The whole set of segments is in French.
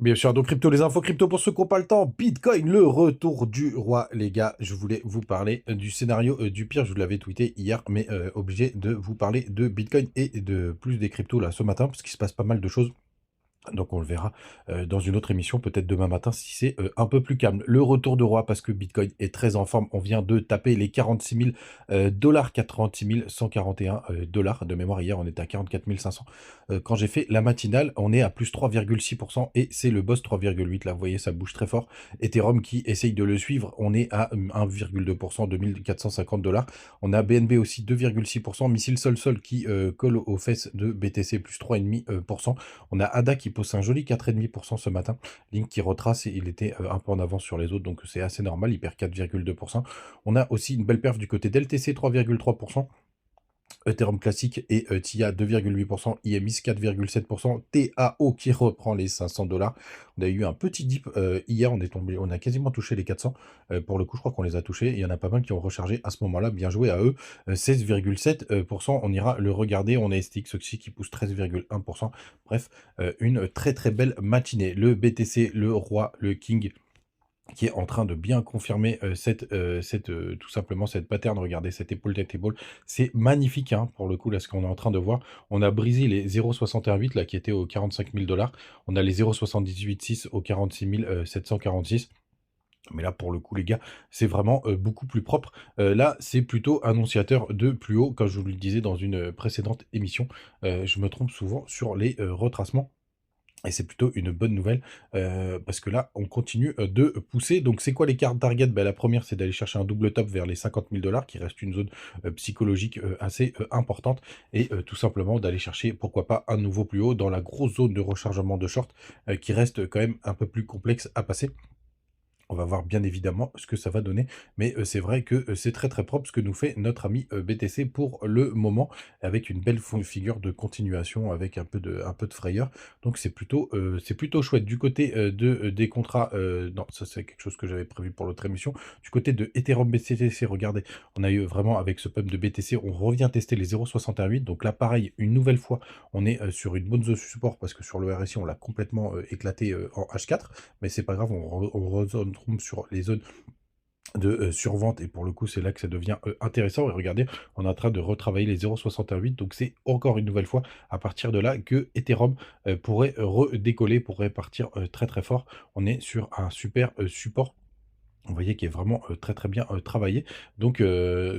Bien sûr, donc crypto, les infos crypto pour ceux qui n'ont pas le temps. Bitcoin, le retour du roi, les gars. Je voulais vous parler du scénario du pire. Je vous l'avais tweeté hier, mais obligé de vous parler de Bitcoin et de plus des cryptos là ce matin, parce qu'il se passe pas mal de choses. Donc on le verra dans une autre émission, peut-être demain matin si c'est un peu plus calme. Le retour de roi parce que Bitcoin est très en forme. On vient de taper les 46 000 dollars, 46 141 dollars. De mémoire, hier on était à 44 500. Quand j'ai fait la matinale, on est à plus 3,6% et c'est le boss 3,8. Là, vous voyez, ça bouge très fort. Ethereum qui essaye de le suivre, on est à 1,2%, 2450 dollars. On a BNB aussi 2,6%. Missile Sol qui colle aux fesses de BTC plus 3,5%. On a ADA qui pose un joli 4,5% ce matin. Link qui retrace et il était un peu en avance sur les autres, donc c'est assez normal, il perd 4,2%. On a aussi une belle perf du côté d'LTC, 3,3%. Ethereum classique et TIA 2,8%, IMX 4,7%, TAO qui reprend les 500 dollars. On a eu un petit dip hier, on est tombé, on a quasiment touché les 400. Pour le coup, je crois qu'on les a touchés. Il y en a pas mal qui ont rechargé à ce moment-là. Bien joué à eux. 16,7%. On ira le regarder. On a STX aussi qui pousse 13,1%. Bref, une très très belle matinée. Le BTC, le roi, le king qui est en train de bien confirmer tout simplement cette pattern. Regardez cette épaule tête épaule, c'est magnifique hein, pour le coup là ce qu'on est en train de voir. On a brisé les 0,68 là qui étaient aux 45 000 dollars. On a les 0,78,6 aux 46 746. Mais là, pour le coup, les gars, c'est vraiment beaucoup plus propre. Là, c'est plutôt annonciateur de plus haut, comme je vous le disais dans une précédente émission. Je me trompe souvent sur les retracements. Et c'est plutôt une bonne nouvelle, parce que là, on continue de pousser. Donc, c'est quoi les cartes target? La première, c'est d'aller chercher un double top vers les 50 000 dollars, qui reste une zone psychologique assez importante. Et tout simplement, d'aller chercher, pourquoi pas, un nouveau plus haut dans la grosse zone de rechargement de short, qui reste quand même un peu plus complexe à passer. On va voir bien évidemment ce que ça va donner, mais c'est vrai que c'est très très propre ce que nous fait notre ami BTC pour le moment, avec une belle figure de continuation, avec un peu de frayeur. Donc c'est plutôt chouette. Du côté des contrats, non, ça c'est quelque chose que j'avais prévu pour l'autre émission. Du côté de Ethereum BTC, regardez, on a eu vraiment avec ce pump de BTC, on revient tester les 0,68. Donc là, pareil, une nouvelle fois, on est sur une bonne zone de support parce que sur le RSI, on l'a complètement éclaté en H4, mais c'est pas grave, on retourne sur les zones de survente et pour le coup c'est là que ça devient intéressant. Et regardez, on est en train de retravailler les 0,68, donc c'est encore une nouvelle fois à partir de là que Ethereum pourrait redécoller, pourrait partir très très fort. On est sur un super support. Vous voyez qu'il est vraiment très très bien travaillé. Donc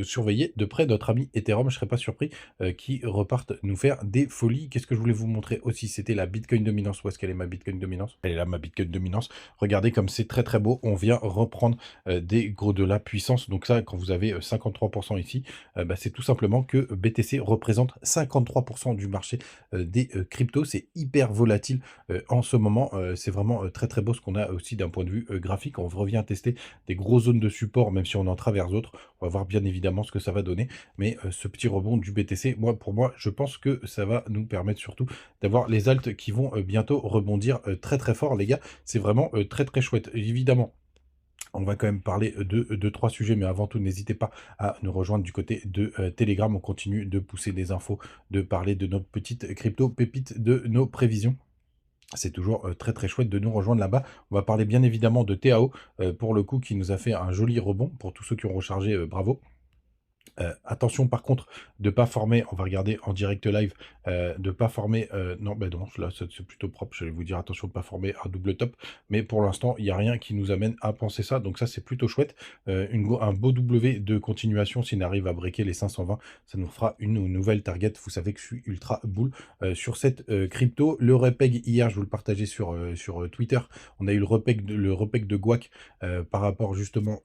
surveillez de près notre ami Ethereum, je ne serais pas surpris qu'il reparte nous faire des folies. Qu'est-ce que je voulais vous montrer aussi? C'était la Bitcoin dominance. Où est-ce qu'elle est ma Bitcoin dominance? Elle est là, ma Bitcoin dominance. Regardez comme c'est très très beau. On vient reprendre de la puissance. Donc ça, quand vous avez 53% ici, c'est tout simplement que BTC représente 53% du marché des cryptos. C'est hyper volatile en ce moment. C'est vraiment très très beau ce qu'on a aussi d'un point de vue graphique. On revient tester des grosses zones de support, même si on en traverse d'autres. On va voir bien évidemment ce que ça va donner. Mais ce petit rebond du BTC, pour moi, je pense que ça va nous permettre surtout d'avoir les alts qui vont bientôt rebondir très très fort, les gars. C'est vraiment très très chouette. Évidemment, on va quand même parler de trois sujets, mais avant tout, n'hésitez pas à nous rejoindre du côté de Telegram. On continue de pousser des infos, de parler de notre petite crypto pépite, de nos prévisions. C'est toujours très très chouette de nous rejoindre là-bas. On va parler bien évidemment de TAO, pour le coup, qui nous a fait un joli rebond. Pour tous ceux qui ont rechargé, bravo. Attention par contre de pas former, on va regarder en direct live, de pas former, non, non, là c'est plutôt propre, j'allais vous dire attention de pas former un double top, mais pour l'instant il n'y a rien qui nous amène à penser ça, donc ça c'est plutôt chouette. Un beau W de continuation, s'il arrive à breaker les 520, ça nous fera une nouvelle target. Vous savez que je suis ultra bull sur cette crypto. Le repeg hier, je vous le partageais sur Twitter, on a eu le repeg de Guac par rapport justement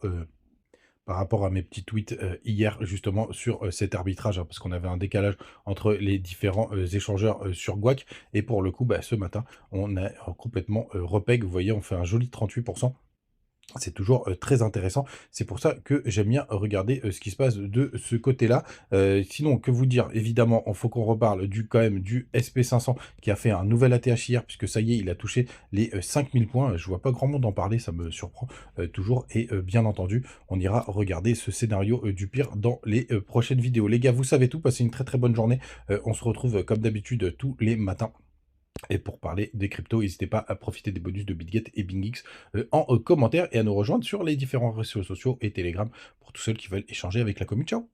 par rapport à mes petits tweets hier justement sur cet arbitrage, hein, parce qu'on avait un décalage entre les différents échangeurs sur Guac. Et pour le coup, ce matin, on a complètement repeg. Vous voyez, on fait un joli 38%. C'est toujours très intéressant. C'est pour ça que j'aime bien regarder ce qui se passe de ce côté-là. Sinon, que vous dire? Évidemment, il faut qu'on reparle quand même du SP500 qui a fait un nouvel ATH hier, puisque ça y est, il a touché les 5000 points. Je vois pas grand monde en parler, ça me surprend toujours. Et bien entendu, on ira regarder ce scénario du pire dans les prochaines vidéos. Les gars, vous savez tout. Passez une très très bonne journée. On se retrouve comme d'habitude tous les matins. Et pour parler des cryptos, n'hésitez pas à profiter des bonus de BitGet et BingX en commentaire et à nous rejoindre sur les différents réseaux sociaux et Telegram pour tous ceux qui veulent échanger avec la commu. Ciao!